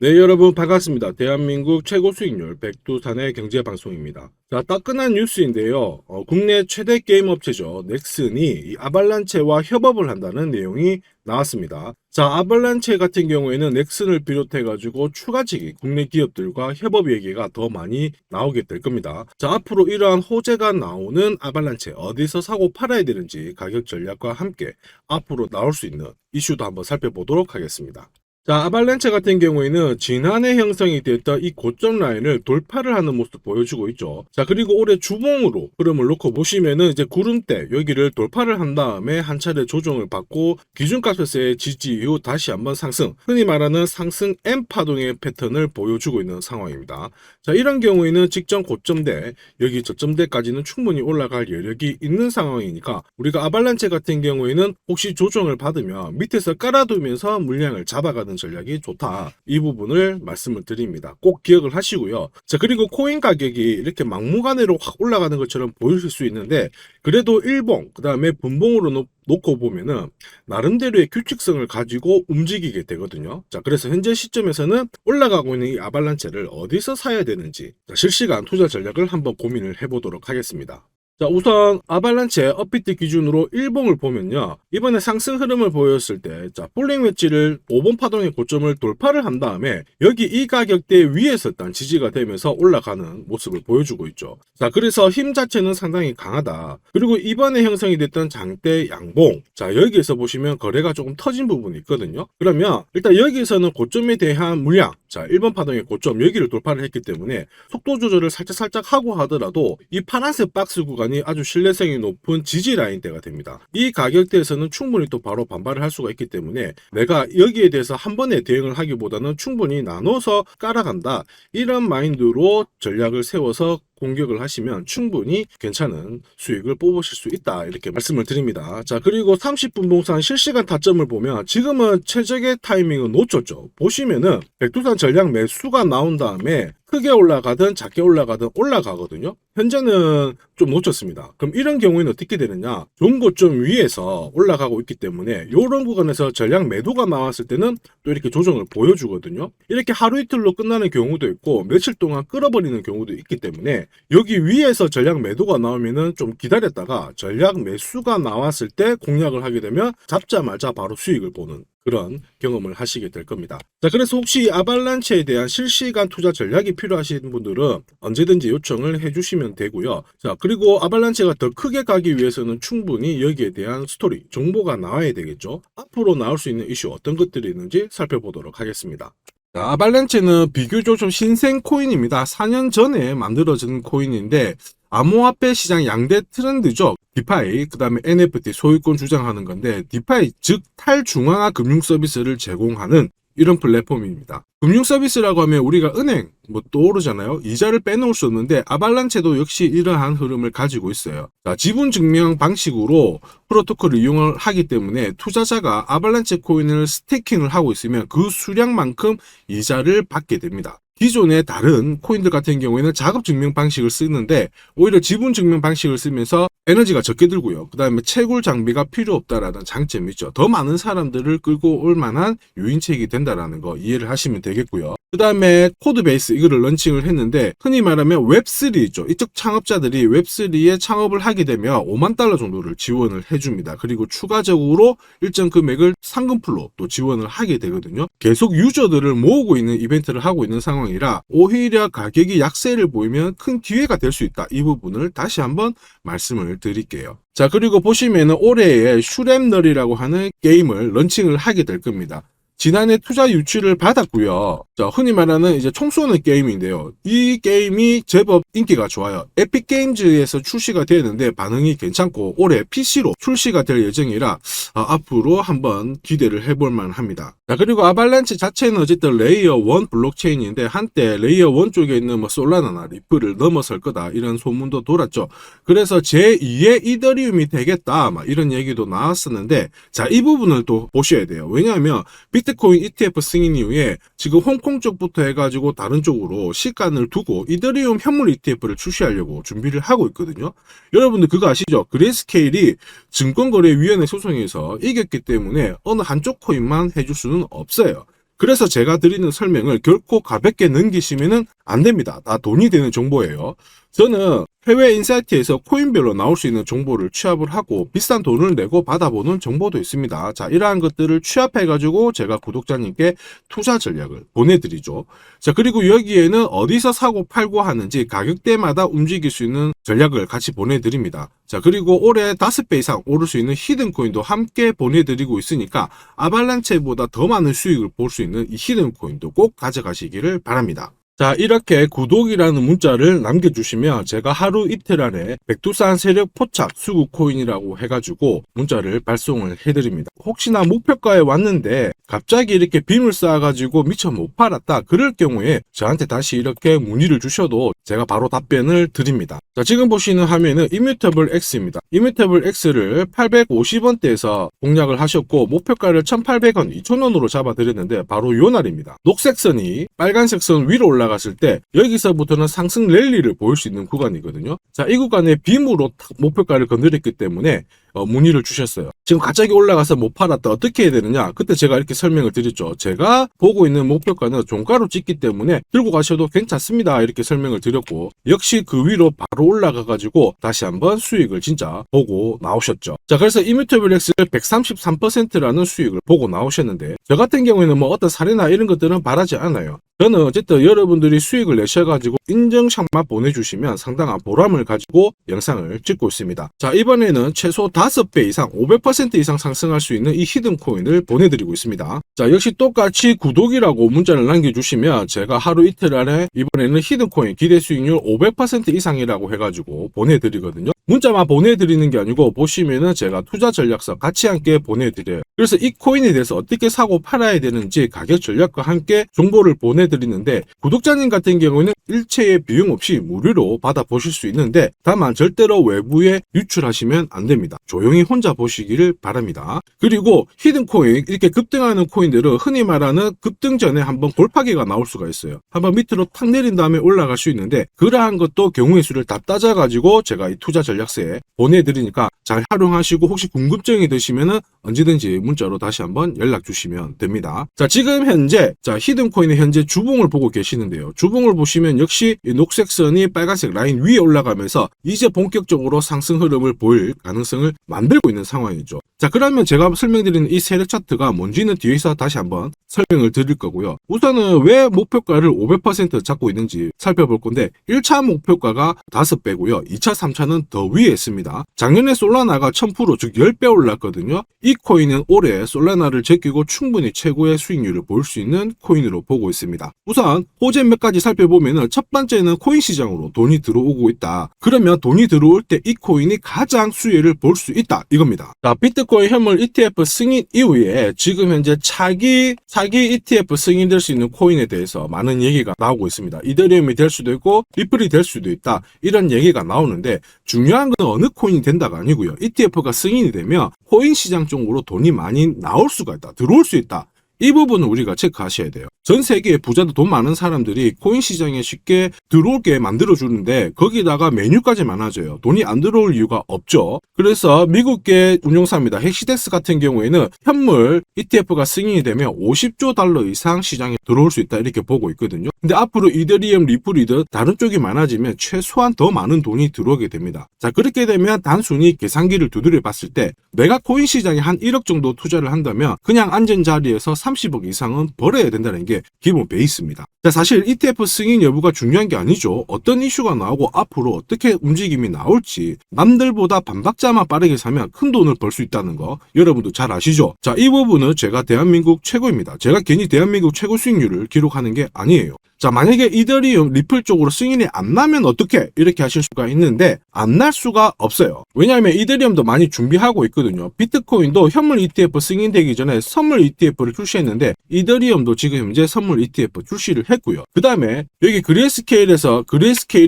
네, 여러분 반갑습니다. 대한민국 최고 수익률 백두산의 경제방송입니다. 자, 따끈한 뉴스인데요. 국내 최대 게임 업체죠. 넥슨이 이 아발란체와 협업을 한다는 내용이 나왔습니다. 자, 아발란체 같은 경우에는 넥슨을 비롯해가지고 추가적인 국내 기업들과 협업 얘기가 더 많이 나오게 될 겁니다. 자, 앞으로 이러한 호재가 나오는 아발란체 어디서 사고 팔아야 되는지 가격 전략과 함께 앞으로 나올 수 있는 이슈도 한번 살펴보도록 하겠습니다. 자, 아발란체 같은 경우에는 지난해 형성이 됐던 이 고점 라인을 돌파를 하는 모습 보여주고 있죠. 자, 그리고 올해 주봉으로 흐름을 놓고 보시면은 이제 구름대 여기를 돌파를 한 다음에 한 차례 조정을 받고 기준값에서의 지지 이후 다시 한번 상승, 흔히 말하는 상승 M 파동의 패턴을 보여주고 있는 상황입니다. 자, 이런 경우에는 직전 고점대 여기 저점대까지는 충분히 올라갈 여력이 있는 상황이니까 우리가 아발란체 같은 경우에는 혹시 조정을 받으면 밑에서 깔아두면서 물량을 잡아가는 전략이 좋다. 이 부분을 말씀을 드립니다. 꼭 기억을 하시고요. 자, 그리고 코인 가격이 이렇게 막무가내로 확 올라가는 것처럼 보이실 수 있는데 그래도 일봉, 그 다음에 분봉으로 놓고 보면은 나름대로의 규칙성을 가지고 움직이게 되거든요. 자, 그래서 현재 시점에서는 올라가고 있는 이 아발란체를 어디서 사야 되는지 실시간 투자 전략을 한번 고민을 해보도록 하겠습니다. 자, 우선 아발란체 업비트 기준으로 일봉을 보면요. 이번에 상승 흐름을 보였을 때 자, 볼링 웨지를 5번 파동의 고점을 돌파를 한 다음에 여기 이 가격대 위에서 일단 지지가 되면서 올라가는 모습을 보여주고 있죠. 자, 그래서 힘 자체는 상당히 강하다. 그리고 이번에 형성이 됐던 장대 양봉, 자, 여기에서 보시면 거래가 조금 터진 부분이 있거든요. 그러면 일단 여기에서는 고점에 대한 물량, 자, 1번 파동의 고점 여기를 돌파를 했기 때문에 속도 조절을 살짝 하고 하더라도 이 파란색 박스 구간이 아주 신뢰성이 높은 지지 라인대가 됩니다. 이 가격대에서는 충분히 또 바로 반발을 할 수가 있기 때문에 내가 여기에 대해서 한 번에 대응을 하기보다는 충분히 나눠서 깔아간다. 이런 마인드로 전략을 세워서 공격을 하시면 충분히 괜찮은 수익을 뽑으실 수 있다. 이렇게 말씀을 드립니다. 자, 그리고 30분 봉산 실시간 타점을 보면 지금은 최적의 타이밍을 놓쳤죠. 보시면은 백두산 전략 매수가 나온 다음에 크게 올라가든 작게 올라가든 올라가거든요. 현재는 좀 놓쳤습니다. 그럼 이런 경우에는 어떻게 되느냐? 좋은 고점 위에서 올라가고 있기 때문에 이런 구간에서 전략 매도가 나왔을 때는 또 이렇게 조정을 보여주거든요. 이렇게 하루 이틀로 끝나는 경우도 있고 며칠 동안 끌어버리는 경우도 있기 때문에 여기 위에서 전략 매도가 나오면은 좀 기다렸다가 전략 매수가 나왔을 때 공략을 하게 되면 잡자마자 바로 수익을 보는 그런 경험을 하시게 될 겁니다. 자, 그래서 혹시 아발란체에 대한 실시간 투자 전략이 필요하신 분들은 언제든지 요청을 해주시면 되고요. 자, 그리고 아발란체가 더 크게 가기 위해서는 충분히 여기에 대한 스토리, 정보가 나와야 되겠죠. 앞으로 나올 수 있는 이슈 어떤 것들이 있는지 살펴보도록 하겠습니다. 자, 아발란체는 비교적 좀 신생 코인입니다. 4년 전에 만들어진 코인인데 암호화폐 시장 양대 트렌드죠. 디파이, 그 다음에 NFT 소유권 주장하는 건데 디파이, 즉 탈중앙화 금융 서비스를 제공하는 이런 플랫폼입니다. 금융 서비스라고 하면 우리가 은행 뭐 떠오르잖아요. 이자를 빼놓을 수 없는데 아발란체도 역시 이러한 흐름을 가지고 있어요. 자, 지분 증명 방식으로 프로토콜을 이용을 하기 때문에 투자자가 아발란체 코인을 스테이킹을 하고 있으면 그 수량만큼 이자를 받게 됩니다. 기존의 다른 코인들 같은 경우에는 자급 증명 방식을 쓰는데 오히려 지분 증명 방식을 쓰면서 에너지가 적게 들고요. 그 다음에 채굴 장비가 필요 없다라는 장점이 있죠. 더 많은 사람들을 끌고 올 만한 유인책이 된다라는 거 이해를 하시면 되겠고요. 그 다음에 코드베이스 이거를 런칭을 했는데 흔히 말하면 웹3 있죠. 이쪽 창업자들이 웹3에 창업을 하게 되면 5만 달러 정도를 지원을 해줍니다. 그리고 추가적으로 일정 금액을 상금풀로 또 지원을 하게 되거든요. 계속 유저들을 모으고 있는 이벤트를 하고 있는 상황이라 오히려 가격이 약세를 보이면 큰 기회가 될 수 있다. 이 부분을 다시 한번 말씀을 드릴게요. 자, 그리고 보시면은 올해에 슈렘널이라고 하는 게임을 런칭을 하게 될 겁니다. 지난해 투자 유치를 받았고요. 자, 흔히 말하는 이제 총 쏘는 게임인데요. 이 게임이 제법 인기가 좋아요. 에픽 게임즈에서 출시가 되는데 반응이 괜찮고 올해 PC로 출시가 될 예정이라 앞으로 한번 기대를 해볼 만합니다. 자, 그리고 아발란체 자체는 어쨌든 레이어 1 블록체인인데 한때 레이어 1 쪽에 있는 뭐 솔라나나 리플을 넘어설 거다 이런 소문도 돌았죠. 그래서 제2의 이더리움이 되겠다 막 이런 얘기도 나왔었는데 자, 이 부분을 또 보셔야 돼요. 왜냐하면 비트코인 ETF 승인 이후에 지금 홍콩 쪽부터 해가지고 다른 쪽으로 시간을 두고 이더리움 현물 ETF를 출시하려고 준비를 하고 있거든요. 여러분들 그거 아시죠? 그레이스케일이 증권거래위원회 소송에서 이겼기 때문에 어느 한쪽 코인만 해줄 수는 없어요. 그래서 제가 드리는 설명을 결코 가볍게 넘기시면 안 됩니다. 다 돈이 되는 정보예요. 저는 해외 인사이트에서 코인별로 나올 수 있는 정보를 취합을 하고 비싼 돈을 내고 받아보는 정보도 있습니다. 자, 이러한 것들을 취합해가지고 제가 구독자님께 투자 전략을 보내드리죠. 자, 그리고 여기에는 어디서 사고 팔고 하는지 가격대마다 움직일 수 있는 전략을 같이 보내드립니다. 자, 그리고 올해 5배 이상 오를 수 있는 히든코인도 함께 보내드리고 있으니까 아발란체보다 더 많은 수익을 볼 수 있는 이 히든코인도 꼭 가져가시기를 바랍니다. 자, 이렇게 구독이라는 문자를 남겨주시면 제가 하루 이틀 안에 백두산 세력 포착 수급 코인이라고 해가지고 문자를 발송을 해드립니다. 혹시나 목표가에 왔는데 갑자기 이렇게 빔을 쌓아가지고 미처 못 팔았다 그럴 경우에 저한테 다시 이렇게 문의를 주셔도 제가 바로 답변을 드립니다. 자, 지금 보시는 화면은 이뮤터블 X입니다. 이뮤터블 X를 850원대에서 공략을 하셨고 목표가를 1,800원, 2,000원으로 잡아드렸는데 바로 요 날입니다. 녹색 선이 빨간색 선 위로 올라갔을 때 여기서부터는 상승 랠리를 보일 수 있는 구간이거든요. 자, 이 구간에 빔으로 목표가를 건드렸기 때문에 문의를 주셨어요. 지금 갑자기 올라가서 못 팔았다 어떻게 해야 되느냐, 그때 제가 이렇게 설명을 드렸죠. 제가 보고 있는 목표가는 종가로 찍기 때문에 들고 가셔도 괜찮습니다 이렇게 설명을 드렸고, 역시 그 위로 바로 올라가 가지고 다시 한번 수익을 진짜 보고 나오셨죠. 자, 그래서 이뮤터블 X를 133%라는 수익을 보고 나오셨는데 저 같은 경우에는 뭐 어떤 사례나 이런 것들은 바라지 않아요. 저는 어쨌든 여러분들이 수익을 내셔가지고 인증샷만 보내주시면 상당한 보람을 가지고 영상을 찍고 있습니다. 자, 이번에는 최소 5배 이상 500% 이상 상승할 수 있는 이 히든코인을 보내드리고 있습니다. 자, 역시 똑같이 구독이라고 문자를 남겨주시면 제가 하루 이틀 안에 이번에는 히든코인 기대 수익률 500% 이상이라고 해가지고 보내드리거든요. 문자만 보내드리는 게 아니고 보시면은 제가 투자 전략서 같이 함께 보내드려요. 그래서 이 코인에 대해서 어떻게 사고 팔아야 되는지 가격 전략과 함께 정보를 보내드리는데, 구독자님 같은 경우에는 일체의 비용 없이 무료로 받아보실 수 있는데 다만 절대로 외부에 유출하시면 안 됩니다. 조용히 혼자 보시기를 바랍니다. 그리고 히든코인 이렇게 급등하는 코인들은 흔히 말하는 급등 전에 한번 골파기가 나올 수가 있어요. 한번 밑으로 탁 내린 다음에 올라갈 수 있는데 그러한 것도 경우의 수를 다 따져가지고 제가 이 투자 전략서에 보내드리니까 잘 활용하시고, 혹시 궁금증이 드시면은 언제든지 문자로 다시 한번 연락 주시면 됩니다. 자, 지금 현재 히든코인의 현재 주봉을 보고 계시는데요. 주봉을 보시면 역시 이 녹색 선이 빨간색 라인 위에 올라가면서 이제 본격적으로 상승 흐름을 보일 가능성을 만들고 있는 상황이죠. 자, 그러면 제가 설명드리는 이 세력 차트가 뭔지는 뒤에서 다시 한번 설명을 드릴 거고요. 우선은 왜 목표가를 500% 잡고 있는지 살펴볼 건데, 1차 목표가가 5배고요. 2차, 3차는 더 위에 있습니다. 작년에 솔라나가 1000%, 즉 10배 올랐거든요. 이 코인은 올해 솔라나를 제끼고 충분히 최고의 수익률을 볼 수 있는 코인으로 보고 있습니다. 우선 호재 몇 가지 살펴보면은 첫 번째는 코인 시장으로 돈이 들어오고 있다. 그러면 돈이 들어올 때 이 코인이 가장 수혜를 볼 수 있다 이겁니다. 자, 비트코인 현물 ETF 승인 이후에 지금 현재 차기 ETF 승인될 수 있는 코인에 대해서 많은 얘기가 나오고 있습니다. 이더리움이 될 수도 있고 리플이 될 수도 있다 이런 얘기가 나오는데, 중요한 건 어느 코인이 된다가 아니고요. ETF가 승인이 되면 코인 시장 쪽으로 돈이 많이 나올 수가 있다, 들어올 수 있다. 이 부분은 우리가 체크하셔야 돼요. 전 세계의 부자도 돈 많은 사람들이 코인 시장에 쉽게 들어오게 만들어주는데 거기다가 메뉴까지 많아져요. 돈이 안 들어올 이유가 없죠. 그래서 미국계 운용사입니다. 헥시덱스 같은 경우에는 현물 ETF가 승인이 되면 50조 달러 이상 시장에 들어올 수 있다 이렇게 보고 있거든요. 근데 앞으로 이더리움, 리플이든 다른 쪽이 많아지면 최소한 더 많은 돈이 들어오게 됩니다. 자, 그렇게 되면 단순히 계산기를 두드려 봤을 때 내가 코인 시장에 한 1억 정도 투자를 한다면 그냥 앉은 자리에서 30억 이상은 벌어야 된다는 게 기본 베이스입니다. 자, 사실 ETF 승인 여부가 중요한 게 아니죠. 어떤 이슈가 나오고 앞으로 어떻게 움직임이 나올지, 남들보다 반박자만 빠르게 사면 큰 돈을 벌 수 있다는 거 여러분도 잘 아시죠? 자, 이 부분은 제가 대한민국 최고입니다. 제가 괜히 대한민국 최고 수익률을 기록하는 게 아니에요. 자, 만약에 이더리움, 리플 쪽으로 승인이 안 나면 어떻게 이렇게 하실 수가 있는데 안 날 수가 없어요. 왜냐하면 이더리움도 많이 준비하고 있거든요. 비트코인도 현물 ETF 승인되기 전에 선물 ETF를 출시했는데 이더리움도 지금 현재 선물 ETF 출시를 했고요. 그 다음에 여기 그레이스케일이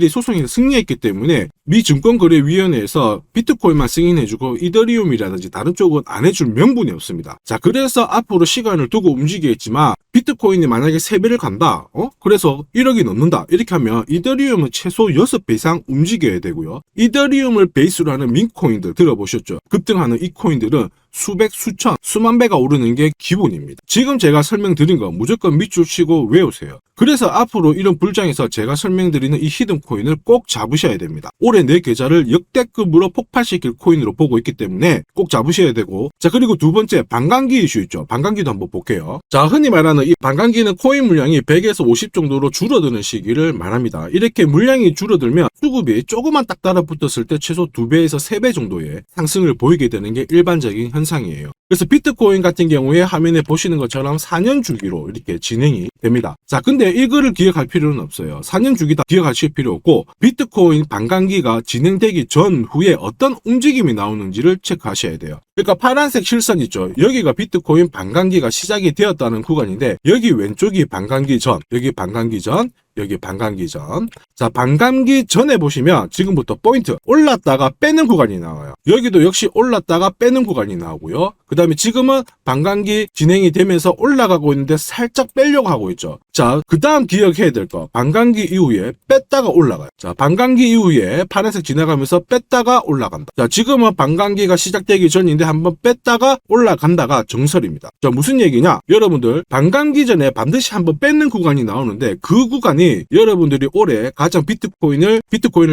소송에서 승리했기 때문에 미 증권거래위원회에서 비트코인만 승인해주고 이더리움이라든지 다른 쪽은 안 해줄 명분이 없습니다. 자, 그래서 앞으로 시간을 두고 움직이겠지만 비트코인이 만약에 3배를 간다, 그래서 1억이 넘는다, 이렇게 하면 이더리움은 최소 6배 이상 움직여야 되고요. 이더리움을 베이스로 하는 민코인들 들어보셨죠? 급등하는 이 코인들은 수백, 수천, 수만 배가 오르는 게 기본입니다. 지금 제가 설명드린 거 무조건 밑줄 치고 외우세요. 그래서 앞으로 이런 불장에서 제가 설명드리는 이 히든 코인을 꼭 잡으셔야 됩니다. 올해 내 계좌를 역대급으로 폭발시킬 코인으로 보고 있기 때문에 꼭 잡으셔야 되고, 자, 그리고 두 번째 반감기 이슈 있죠. 반감기도 한번 볼게요. 자, 흔히 말하는 이 반감기는 코인 물량이 100에서 50 정도로 줄어드는 시기를 말합니다. 이렇게 물량이 줄어들면 수급이 조금만 딱 달라붙었을 때 최소 2배에서 3배 정도의 상승을 보이게 되는 게 일반적인 현상이에요. 그래서 비트코인 같은 경우에 화면에 보시는 것처럼 4년 주기로 이렇게 진행이 됩니다. 자, 근데 이거를 기억할 필요는 없어요. 4년 주기 다 기억하실 필요 없고, 비트코인 반감기가 진행되기 전후에 어떤 움직임이 나오는지를 체크하셔야 돼요. 그러니까 파란색 실선 있죠. 여기가 비트코인 반감기가 시작이 되었다는 구간인데, 여기 왼쪽이 반감기 전, 여기 반감기 전, 여기 반감기 전. 자, 반감기 전에 보시면 지금부터 포인트 올랐다가 빼는 구간이 나와요. 여기도 역시 올랐다가 빼는 구간이 나오고요. 그 다음에 지금은 반감기 진행이 되면서 올라가고 있는데 살짝 빼려고 하고 있죠. 자, 그 다음 기억해야 될 거, 반감기 이후에 뺐다가 올라가요. 자, 반감기 이후에 파란색 지나가면서 뺐다가 올라간다. 자, 지금은 반감기가 시작되기 전인데 한번 뺐다가 올라간다가 정설입니다. 자, 무슨 얘기냐? 여러분들 반감기 전에 반드시 한번 뺏는 구간이 나오는데, 그 구간이 여러분들이 올해 가장 비트코인을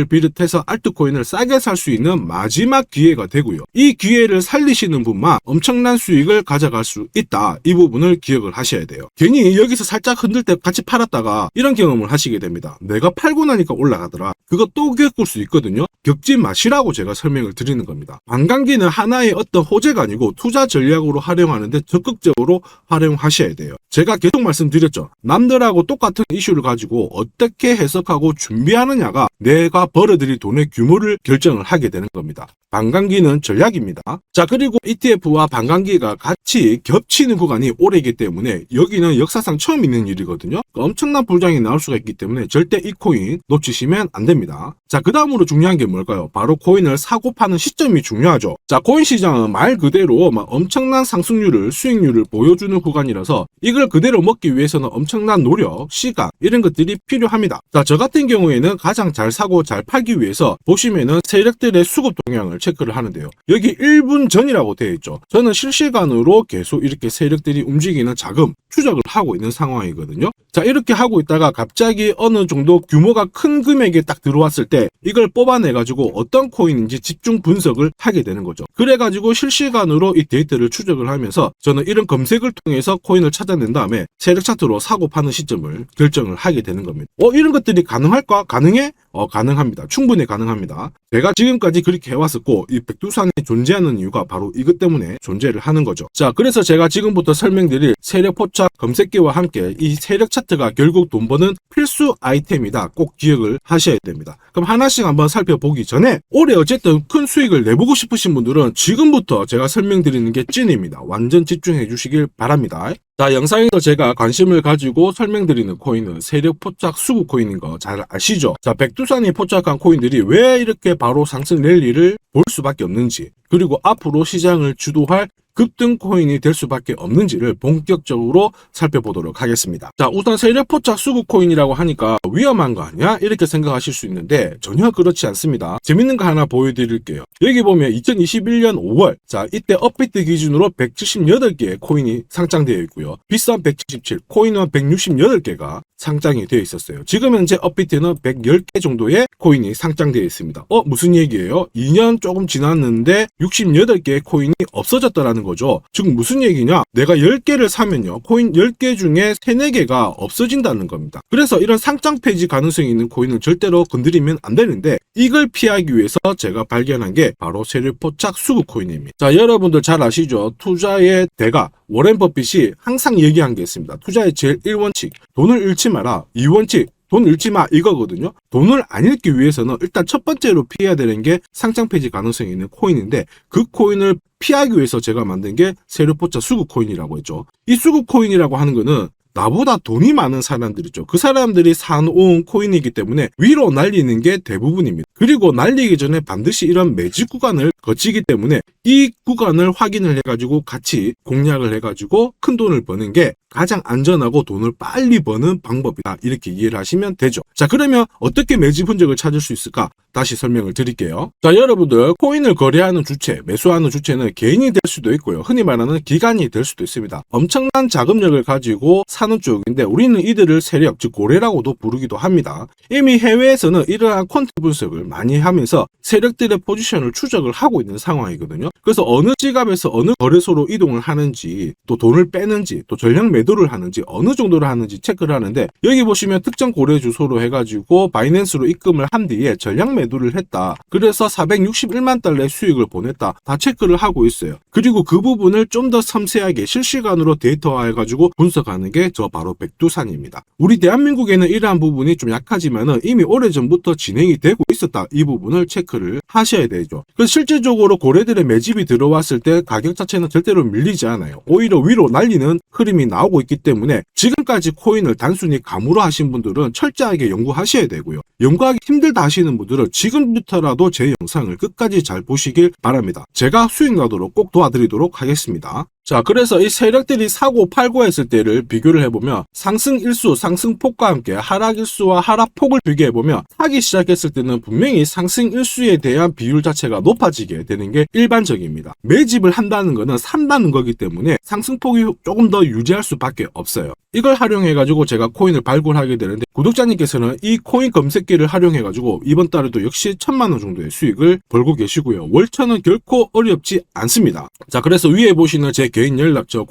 비롯해서 알트코인을 싸게 살 수 있는 마지막 기회가 되고요. 이 기회를 살리시는 분만 엄청난 수익을 가져갈 수 있다. 이 부분을 기억을 하셔야 돼요. 괜히 여기서 살짝 흔들 때 같이 팔았다가 이런 경험을 하시게 됩니다. 내가 팔고 나니까 올라가더라. 그거 또 겪을 수 있거든요. 겪지 마시라고 제가 설명을 드리는 겁니다. 반감기는 하나의 어떤 호재가 아니고 투자 전략으로 활용하는데 적극적으로 활용하셔야 돼요. 제가 계속 말씀드렸죠. 남들하고 똑같은 이슈를 가지고 어떻게 해석하고 준비하느냐가 내가 벌어들일 돈의 규모를 결정을 하게 되는 겁니다. 반감기는 전략입니다. 자, 그리고 ETF와 반감기가 같이 겹치는 구간이 올해이기 때문에 여기는 역사상 처음 있는 일이거든요. 엄청난 불장이 나올 수가 있기 때문에 절대 이 코인 놓치시면 안 됩니다. 자, 그 다음으로 중요한 게 뭘까요? 바로 코인을 사고 파는 시점이 중요하죠. 자, 코인 시장은 말 그대로 엄청난 상승률을, 수익률을 보여주는 구간이라서 이걸 그대로 먹기 위해서는 엄청난 노력, 시간, 이런 것들이 필요합니다. 자, 저 같은 경우에는 가장 잘 사고 잘 팔기 위해서 보시면은 세력들의 수급 동향을 체크를 하는데요. 여기 1분 전이라고 되어 있죠. 저는 실시간으로 계속 이렇게 세력들이 움직이는 자금 추적을 하고 있는 상황이거든요. 자, 이렇게 하고 있다가 갑자기 어느 정도 규모가 큰 금액이 딱 들어왔을 때 이걸 뽑아내가지고 어떤 코인인지 집중 분석을 하게 되는 거죠. 그래가지고 실시간으로 이 데이터를 추적을 하면서 저는 이런 검색을 통해서 코인을 찾아낸 다음에 세력 차트로 사고 파는 시점을 결정을 하게 되는 겁니다. 이런 것들이 가능할까? 가능해? 가능합니다. 충분히 가능합니다. 제가 지금까지 그렇게 해왔었고, 이 백두산에 존재하는 이유가 바로 이것 때문에 존재를 하는 거죠. 자, 그래서 제가 지금부터 설명드릴 세력 포착 검색기와 함께 이 세력 차트가 결국 돈 버는 필수 아이템이다. 꼭 기억을 하셔야 됩니다. 그럼 하나씩 한번 살펴보기 전에 올해 어쨌든 큰 수익을 내보고 싶으신 분들은 지금부터 제가 설명드리는 게 찐입니다. 완전 집중해 주시길 바랍니다. 자, 영상에서 제가 관심을 가지고 설명드리는 코인은 세력 포착 수급 코인인 거 잘 아시죠? 자, 백두산이 포착한 코인들이 왜 이렇게 바로 상승 랠리를 볼 수밖에 없는지, 그리고 앞으로 시장을 주도할 급등 코인이 될 수밖에 없는지를 본격적으로 살펴보도록 하겠습니다. 자, 우선 세력 포착 수급 코인이라고 하니까 위험한 거 아니야? 이렇게 생각하실 수 있는데 전혀 그렇지 않습니다. 재밌는 거 하나 보여드릴게요. 여기 보면 2021년 5월, 자, 이때 업비트 기준으로 178개의 코인이 상장되어 있고요. 비싼 177, 코인은 168개가 상장이 되어 있었어요. 지금 현재 업비트는 110개 정도의 코인이 상장되어 있습니다. 무슨 얘기예요? 2년 조금 지났는데 68개의 코인이 없어졌다라는 거죠. 즉 무슨 얘기냐? 내가 10개를 사면요, 코인 10개 중에 3, 4개가 없어진다는 겁니다. 그래서 이런 상장 폐지 가능성이 있는 코인은 절대로 건드리면 안 되는데, 이걸 피하기 위해서 제가 발견한 게 바로 세력 포착 수급 코인입니다. 자, 여러분들 잘 아시죠? 투자의 대가 워렌 버핏이 항상 얘기한 게 있습니다. 투자의 제일 1원칙, 돈을 잃지 마라. 2원칙, 돈 잃지 마, 이거거든요. 돈을 안 잃기 위해서는 일단 첫 번째로 피해야 되는 게 상장 폐지 가능성이 있는 코인인데, 그 코인을 피하기 위해서 제가 만든 게 세력 포착 수급 코인이라고 했죠. 이 수급 코인이라고 하는 거는 나보다 돈이 많은 사람들이죠. 그 사람들이 사놓은 코인이기 때문에 위로 날리는 게 대부분입니다. 그리고 날리기 전에 반드시 이런 매집 구간을 거치기 때문에 이 구간을 확인을 해가지고 같이 공략을 해가지고 큰 돈을 버는 게 가장 안전하고 돈을 빨리 버는 방법이다. 이렇게 이해를 하시면 되죠. 자, 그러면 어떻게 매집 흔적을 찾을 수 있을까? 다시 설명을 드릴게요. 자, 여러분들 코인을 거래하는 주체, 매수하는 주체는 개인이 될 수도 있고요. 흔히 말하는 기관이 될 수도 있습니다. 엄청난 자금력을 가지고 사는 쪽인데 우리는 이들을 세력, 즉 고래라고도 부르기도 합니다. 이미 해외에서는 이러한 퀀트 분석을 많이 하면서 세력들의 포지션을 추적을 하고 있는 상황이거든요. 그래서 어느 지갑에서 어느 거래소로 이동을 하는지, 또 돈을 빼는지, 또 전량 매도를 하는지, 어느 정도를 하는지 체크를 하는데, 여기 보시면 특정 거래 주소로 해가지고 바이낸스로 입금을 한 뒤에 전량 매도를 했다. 그래서 461만 달러의 수익을 보냈다. 다 체크를 하고 있어요. 그리고 그 부분을 좀 더 섬세하게 실시간으로 데이터화해가지고 분석하는 게 저 바로 백두산입니다. 우리 대한민국에는 이러한 부분이 좀 약하지만은 이미 오래전부터 진행이 되고 있었다. 이 부분을 체크를 하셔야 되죠. 그래서 실질적으로 고래들의 매집이 들어왔을 때 가격 자체는 절대로 밀리지 않아요. 오히려 위로 날리는 흐름이 나오고 있기 때문에 지금까지 코인을 단순히 감으로 하신 분들은 철저하게 연구하셔야 되고요. 연구하기 힘들다 하시는 분들은 지금부터라도 제 영상을 끝까지 잘 보시길 바랍니다. 제가 수익 나도록 꼭 도와드리도록 하겠습니다. 자, 그래서 이 세력들이 사고 팔고 했을 때를 비교를 해보면 상승 일수, 상승폭과 함께 하락 일수와 하락폭을 비교해보면 사기 시작했을 때는 분명히 상승 일수에 대한 비율 자체가 높아지게 되는 게 일반적입니다. 매집을 한다는 거는 산다는 거기 때문에 상승폭이 조금 더 유지할 수밖에 없어요. 이걸 활용해가지고 제가 코인을 발굴하게 되는데 구독자님께서는 이 코인 검색기를 활용해가지고 이번 달에도 역시 1000만원 정도의 수익을 벌고 계시고요. 월천은 결코 어렵지 않습니다. 자, 그래서 위에 보시는 제 개인 연락처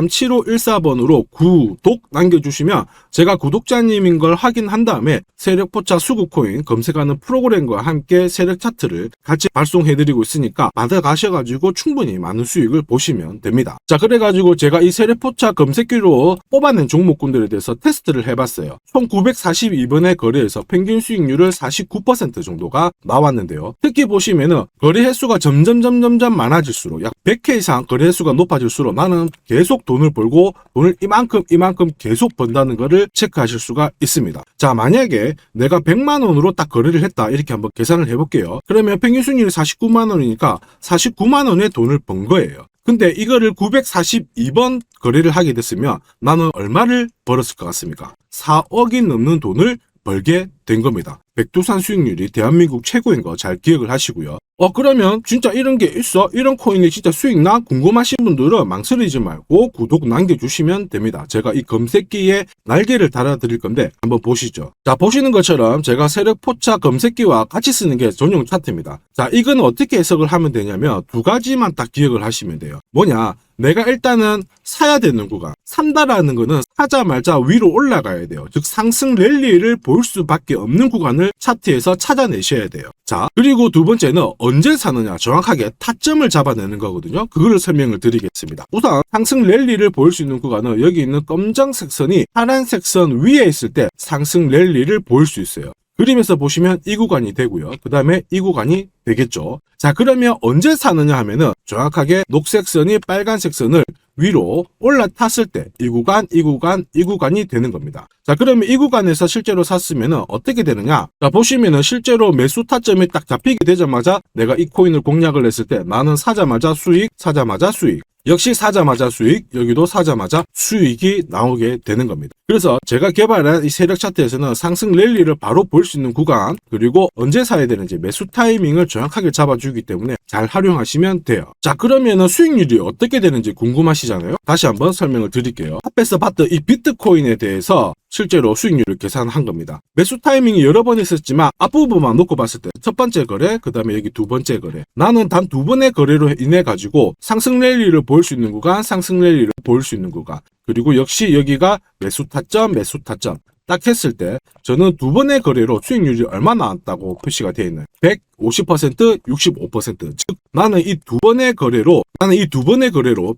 010-5873-7514번으로 구독 남겨주시면 제가 구독자님인 걸 확인한 다음에 세력포차 수급코인 검색하는 프로그램과 함께 세력 차트를 같이 발송해드리고 있으니까 받아가셔가지고 충분히 많은 수익을 보시면 됩니다. 자, 그래가지고 제가 이 세력포차 검색기로 뽑아낸 종목군들에 대해서 테스트를 해봤어요. 총 942번의 거래에서 평균 수익률을 49% 정도가 나왔는데요. 특히 보시면은 거래 횟수가 점점 많아질수록 약 100회 이상 거래 횟수가 높아질수록 나는 계속 돈을 벌고 돈을 이만큼 계속 번다는 거를 체크하실 수가 있습니다. 자, 만약에 내가 100만원으로 딱 거래를 했다. 이렇게 한번 계산을 해볼게요. 그러면 평균 수익률이 49만원이니까 49만원의 돈을 번 거예요. 근데 이거를 942번 거래를 하게 됐으면 나는 얼마를 벌었을 것 같습니까? 4억이 넘는 돈을 벌게 된 겁니다. 백두산 수익률이 대한민국 최고인 거 잘 기억을 하시고요. 그러면 진짜 이런 게 있어? 이런 코인이 진짜 수익 나? 궁금하신 분들은 망설이지 말고 구독 남겨주시면 됩니다. 제가 이 검색기에 날개를 달아드릴 건데 한번 보시죠. 자, 보시는 것처럼 제가 세력포차 검색기와 같이 쓰는 게 전용 차트입니다. 자, 이건 어떻게 해석을 하면 되냐면 두 가지만 딱 기억을 하시면 돼요. 뭐냐? 내가 일단은 사야 되는 구간, 산다라는 거는 사자마자 위로 올라가야 돼요. 즉 상승 랠리를 볼 수밖에 없는 구간을 차트에서 찾아내셔야 돼요. 자, 그리고 두 번째는 언제 사느냐, 정확하게 타점을 잡아내는 거거든요. 그거를 설명을 드리겠습니다. 우선 상승 랠리를 볼 수 있는 구간은 여기 있는 검정색 선이 파란색 선 위에 있을 때 상승 랠리를 볼 수 있어요. 그림에서 보시면 이 구간이 되고요. 그 다음에 이 구간이 되겠죠. 자, 그러면 언제 사느냐 하면은 정확하게 녹색 선이 빨간색 선을 위로 올라탔을 때 이 구간이 되는 겁니다. 자, 그러면 이 구간에서 실제로 샀으면은 어떻게 되느냐? 자, 보시면은 실제로 매수 타점이 딱 잡히게 되자마자 내가 이 코인을 공략을 했을 때 나는 사자마자 수익, 역시 사자마자 수익, 여기도 사자마자 수익이 나오게 되는 겁니다. 그래서 제가 개발한 이 세력 차트에서는 상승 랠리를 바로 볼 수 있는 구간, 그리고 언제 사야 되는지 매수 타이밍을 정확하게 잡아주기 때문에 잘 활용하시면 돼요. 자, 그러면은 수익률이 어떻게 되는지 궁금하시잖아요. 다시 한번 설명을 드릴게요. 앞에서 봤던 이 비트코인에 대해서 실제로 수익률을 계산한 겁니다. 매수 타이밍이 여러 번 있었지만 앞부분만 놓고 봤을 때 첫 번째 거래, 그 다음에 여기 두 번째 거래, 나는 단 두 번의 거래로 인해 가지고 상승 랠리를 볼 수 있는 구간, 상승 랠리를 볼 수 있는 구간, 그리고 역시 여기가 매수 타점 딱 했을 때 저는 두 번의 거래로 수익률이 얼마 나왔다고 표시가 되어 있나요? 150%, 65%. 즉 나는 이 두 번의 거래로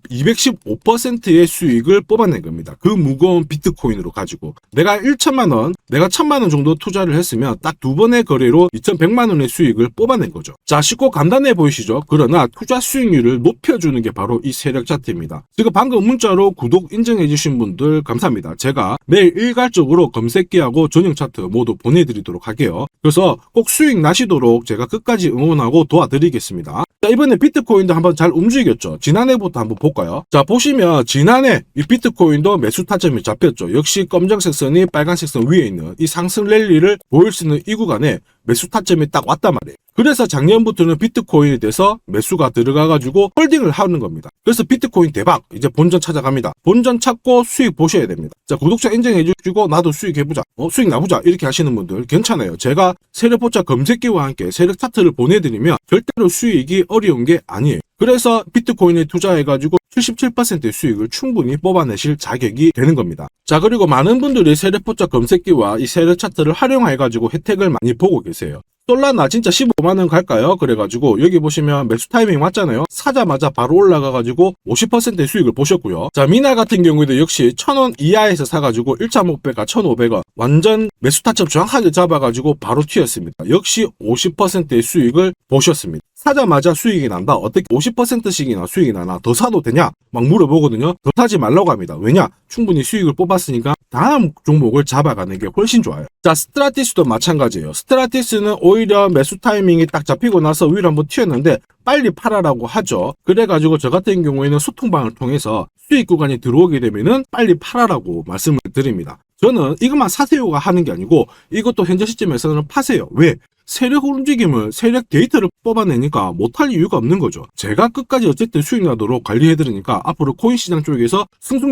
215%의 수익을 뽑아낸 겁니다. 그 무거운 비트코인으로 가지고 내가 1천만 원 내가 1000만원 정도 투자를 했으면 딱 2번의 거래로 2100만원의 수익을 뽑아낸 거죠. 자, 쉽고 간단해 보이시죠? 그러나 투자 수익률을 높여주는 게 바로 이 세력 차트입니다. 지금 방금 문자로 구독 인정해주신 분들 감사합니다. 제가 매일 일괄적으로 검색기하고 전용 차트 모두 보내드리도록 할게요. 그래서 꼭 수익 나시도록 제가 끝까지 응원하고 도와드리겠습니다. 자, 이번에 비트코인도 한번 잘 움직였죠. 지난해부터 한번 볼까요? 자, 보시면 지난해 이 비트코인도 매수 타점이 잡혔죠. 역시 검정색 선이 빨간색 선 위에 있는 이 상승 랠리를 보일 수 있는 이 구간에 매수 타점이 딱 왔단 말이에요. 그래서 작년부터는 비트코인에 대해서 매수가 들어가가지고 홀딩을 하는 겁니다. 그래서 비트코인 대박, 이제 본전 찾아갑니다. 본전 찾고 수익 보셔야 됩니다. 자, 구독자 인정해주시고 나도 수익 해보자, 수익 나보자 이렇게 하시는 분들 괜찮아요. 제가 세력포차 검색기와 함께 세력 차트를 보내드리면 절대로 수익이 어려운 게 아니에요. 그래서 비트코인에 투자해가지고 77%의 수익을 충분히 뽑아내실 자격이 되는 겁니다. 자, 그리고 많은 분들이 세력포차 검색기와 이 세력 차트를 활용해가지고 혜택을 많이 보고 계세요. 솔라나 진짜 15만원 갈까요? 그래가지고 여기 보시면 매수 타이밍 맞잖아요. 사자마자 바로 올라가가지고 50%의 수익을 보셨고요. 자, 미나 같은 경우에도 역시 1000원 이하에서 사가지고 1차 목표가 1500원 완전 매수 타점 정확하게 잡아가지고 바로 튀었습니다. 역시 50%의 수익을 보셨습니다. 사자마자 수익이 난다. 어떻게 50%씩이나 수익이 나나? 더 사도 되냐? 막 물어보거든요. 더 사지 말라고 합니다. 왜냐? 충분히 수익을 뽑았으니까 다음 종목을 잡아가는 게 훨씬 좋아요. 자, 스트라티스도 마찬가지예요. 스트라티스는 오히려 매수 타이밍이 딱 잡히고 나서 위로 한번 튀었는데 빨리 팔아라고 하죠. 그래가지고 저 같은 경우에는 소통방을 통해서 수익 구간이 들어오게 되면은 빨리 팔아라고 말씀을 드립니다. 저는 이것만 사세요가 하는 게 아니고 이것도 현재 시점에서는 파세요. 왜? 세력 움직임을 세력 데이터를 뽑아내니까 못할 이유가 없는 거죠. 제가 끝까지 어쨌든 수익 나도록 관리해드리니까 앞으로 코인 시장 쪽에서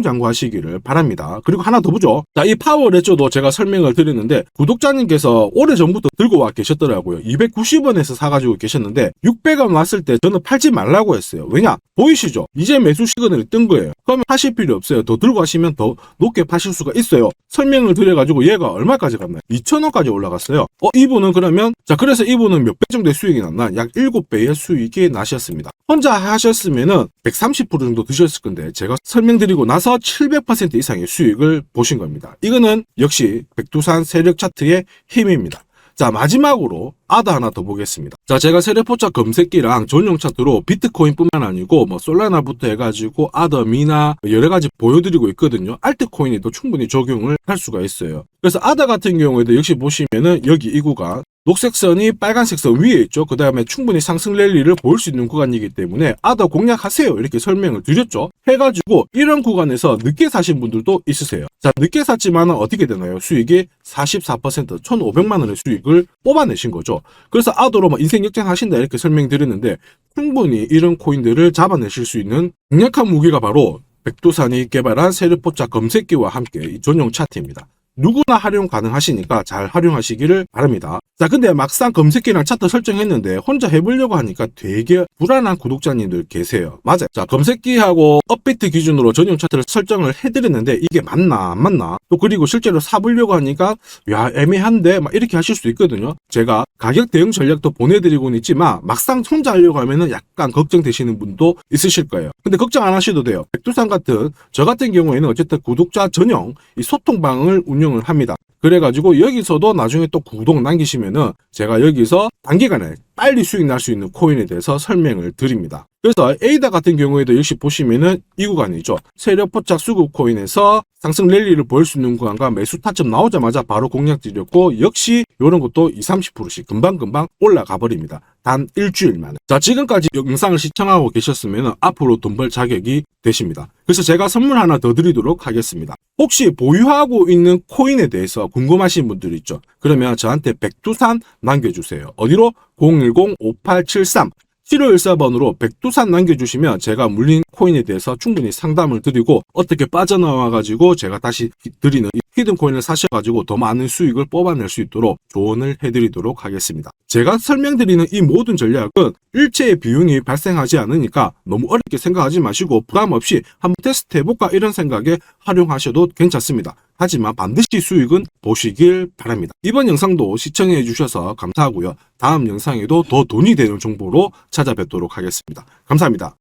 승승장구하시기를 바랍니다. 그리고 하나 더 보죠. 자, 이 파워레저도 제가 설명을 드렸는데 구독자님께서 오래전부터 들고 와 계셨더라고요. 290원에서 사가지고 계셨는데 600원 왔을 때 저는 팔지 말라고 했어요. 왜냐? 보이시죠? 이제 매수 시그널이 뜬 거예요. 그러면 하실 필요 없어요. 더 들고 가시면 더 높게 파실 수가 있어요. 설명을 드려가지고 얘가 얼마까지 갔나요? 2,000원까지 올라갔어요. 이분은 그러면 자, 그래서 이분은 몇 배 정도의 수익이 났나? 약 7배의 수익이 나셨습니다. 혼자 하셨으면은 130% 정도 드셨을 건데 제가 설명드리고 나서 700% 이상의 수익을 보신 겁니다. 이거는 역시 백두산 세력 차트의 힘입니다. 자, 마지막으로 아더 하나 더 보겠습니다. 자, 제가 세력포차 검색기랑 전용 차트로 비트코인뿐만 아니고 솔라나부터 해가지고 아더, 미나 여러 가지 보여드리고 있거든요. 알트코인에도 충분히 적용을 할 수가 있어요. 그래서 아더 같은 경우에도 역시 보시면은 여기 이 구간 녹색 선이 빨간색 선 위에 있죠. 그 다음에 충분히 상승 랠리를 보일 수 있는 구간이기 때문에 아더 공략하세요 이렇게 설명을 드렸죠. 해가지고 이런 구간에서 늦게 사신 분들도 있으세요. 자, 늦게 샀지만 어떻게 되나요? 수익이 44% 1500만원의 수익을 뽑아내신 거죠. 그래서 아더로 인생 역전하신다 이렇게 설명드렸는데 충분히 이런 코인들을 잡아내실 수 있는 강력한 무기가 바로 백두산이 개발한 세력포차 검색기와 함께 이 전용 차트입니다. 누구나 활용 가능하시니까 잘 활용하시기를 바랍니다. 자, 근데 막상 검색기랑 차트 설정했는데 혼자 해보려고 하니까 되게 불안한 구독자님들 계세요. 맞아요. 자, 검색기하고 업비트 기준으로 전용 차트를 설정을 해드렸는데 이게 맞나 안 맞나? 또 그리고 실제로 사보려고 하니까 야, 애매한데 막 이렇게 하실 수 있거든요. 제가 가격 대응 전략도 보내드리고는 있지만 막상 혼자 하려고 하면은 약간 걱정되시는 분도 있으실 거예요. 근데 걱정 안 하셔도 돼요. 백두산 같은 저 같은 경우에는 어쨌든 구독자 전용 이 소통방을 운영을 합니다. 그래가지고 여기서도 나중에 또 구독 남기시면은 제가 여기서 단기간에 빨리 수익 날 수 있는 코인에 대해서 설명을 드립니다. 그래서 에이다 같은 경우에도 역시 보시면은 이 구간이죠. 세력포착 수급 코인에서 상승 랠리를 보일 수 있는 구간과 매수 타점 나오자마자 바로 공략 드렸고 역시 이런 것도 20-30%씩 금방금방 올라가 버립니다. 단 일주일 만에. 자, 지금까지 영상을 시청하고 계셨으면 앞으로 돈 벌 자격이 되십니다. 그래서 제가 선물 하나 더 드리도록 하겠습니다. 혹시 보유하고 있는 코인에 대해서 궁금하신 분들 있죠? 그러면 저한테 백두산 남겨주세요. 어디로? 010-5873 7514번으로 백두산 남겨주시면 제가 물린 코인에 대해서 충분히 상담을 드리고 어떻게 빠져나와가지고 제가 다시 드리는 히든 코인을 사셔가지고 더 많은 수익을 뽑아낼 수 있도록 조언을 해드리도록 하겠습니다. 제가 설명드리는 이 모든 전략은 일체의 비용이 발생하지 않으니까 너무 어렵게 생각하지 마시고 부담 없이 한번 테스트 해볼까 이런 생각에 활용하셔도 괜찮습니다. 하지만 반드시 수익은 보시길 바랍니다. 이번 영상도 시청해 주셔서 감사하고요. 다음 영상에도 더 돈이 되는 정보로 찾아뵙도록 하겠습니다. 감사합니다.